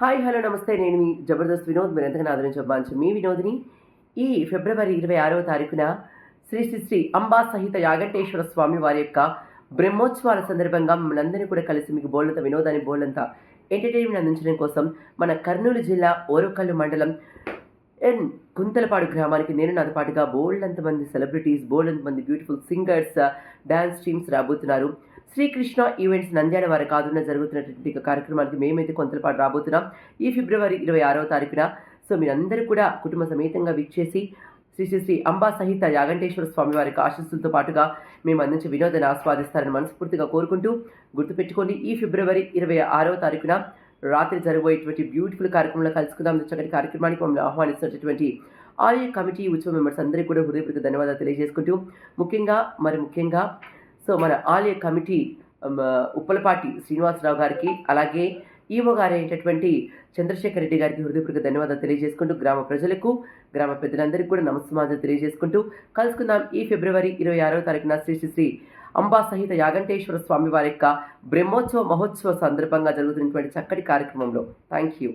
Hi hello నమస్తే. నేను మీ జబర్దస్త్ వినోద్. మీరు ఎంతగానో ఆదరించే మీ వినోద్ని. ఈ ఫిబ్రవరి 26వ తారీఖున శ్రీ శ్రీ శ్రీ అంబా సహిత యాగంటేశ్వర స్వామి వారి యొక్క బ్రహ్మోత్సవాల సందర్భంగా మిమ్మల్ని అందరినీ కూడా కలిసి మీకు బోల్డంత వినోదాన్ని బోల్డంత ఎంటర్టైన్మెంట్ అందించడం కోసం మన కర్నూలు జిల్లా ఓరుకల్లు మండలం కుంతలపాడు గ్రామానికి నేను నాతో పాటుగా బోల్డంత మంది సెలబ్రిటీస్, బోల్డంత మంది బ్యూటిఫుల్ సింగర్స్, డాన్స్ టీమ్స్ రాబోతున్నారు. శ్రీకృష్ణ ఈవెంట్స్ నంద్యాల వారి కాదున జరుగుతున్నటువంటి కార్యక్రమానికి మేమైతే కొంతలపాటు రాబోతున్నాం ఈ ఫిబ్రవరి 26వ తారీఖున. సో మీరందరూ కూడా కుటుంబ సమేతంగా విచ్చేసి శ్రీ శ్రీ శ్రీ అంబా సహిత యాగంటేశ్వర స్వామి వారికి ఆశీస్సులతో పాటుగా మేము అందించే వినోదాన్ని ఆస్వాదిస్తారని మనస్ఫూర్తిగా కోరుకుంటూ, గుర్తుపెట్టుకోండి ఈ ఫిబ్రవరి 26వ తారీఖున రాత్రి జరగబోయేటువంటి బ్యూటిఫుల్ కార్యక్రమంలో కలుసుకుందాం. చక్కటి కార్యక్రమానికి మమ్మల్ని ఆహ్వానిస్తున్నటువంటి ఆలయ కమిటీ ఉత్సవ మెంబర్స్ అందరికీ కూడా హృదయపూర్వక ధన్యవాదాలు తెలియజేసుకుంటూ, ముఖ్యంగా సో మన ఆలయ కమిటీ ఉప్పలపాటి శ్రీనివాసరావు గారికి, అలాగే ఈవో గారు అయినటువంటి చంద్రశేఖర్ రెడ్డి గారికి హృదయపూర్వక ధన్యవాదాలు తెలియజేసుకుంటూ, గ్రామ ప్రజలకు, గ్రామ పెద్దలందరికీ కూడా నమస్సమాజం తెలియజేసుకుంటూ కలుసుకుందాం ఈ ఫిబ్రవరి 26వ తారీఖున శ్రీ శ్రీ శ్రీ అంబా సహిత యాగంటేశ్వర స్వామి వారి యొక్క బ్రహ్మోత్సవ మహోత్సవ సందర్భంగా జరుగుతున్నటువంటి చక్కటి కార్యక్రమంలో. Thank you.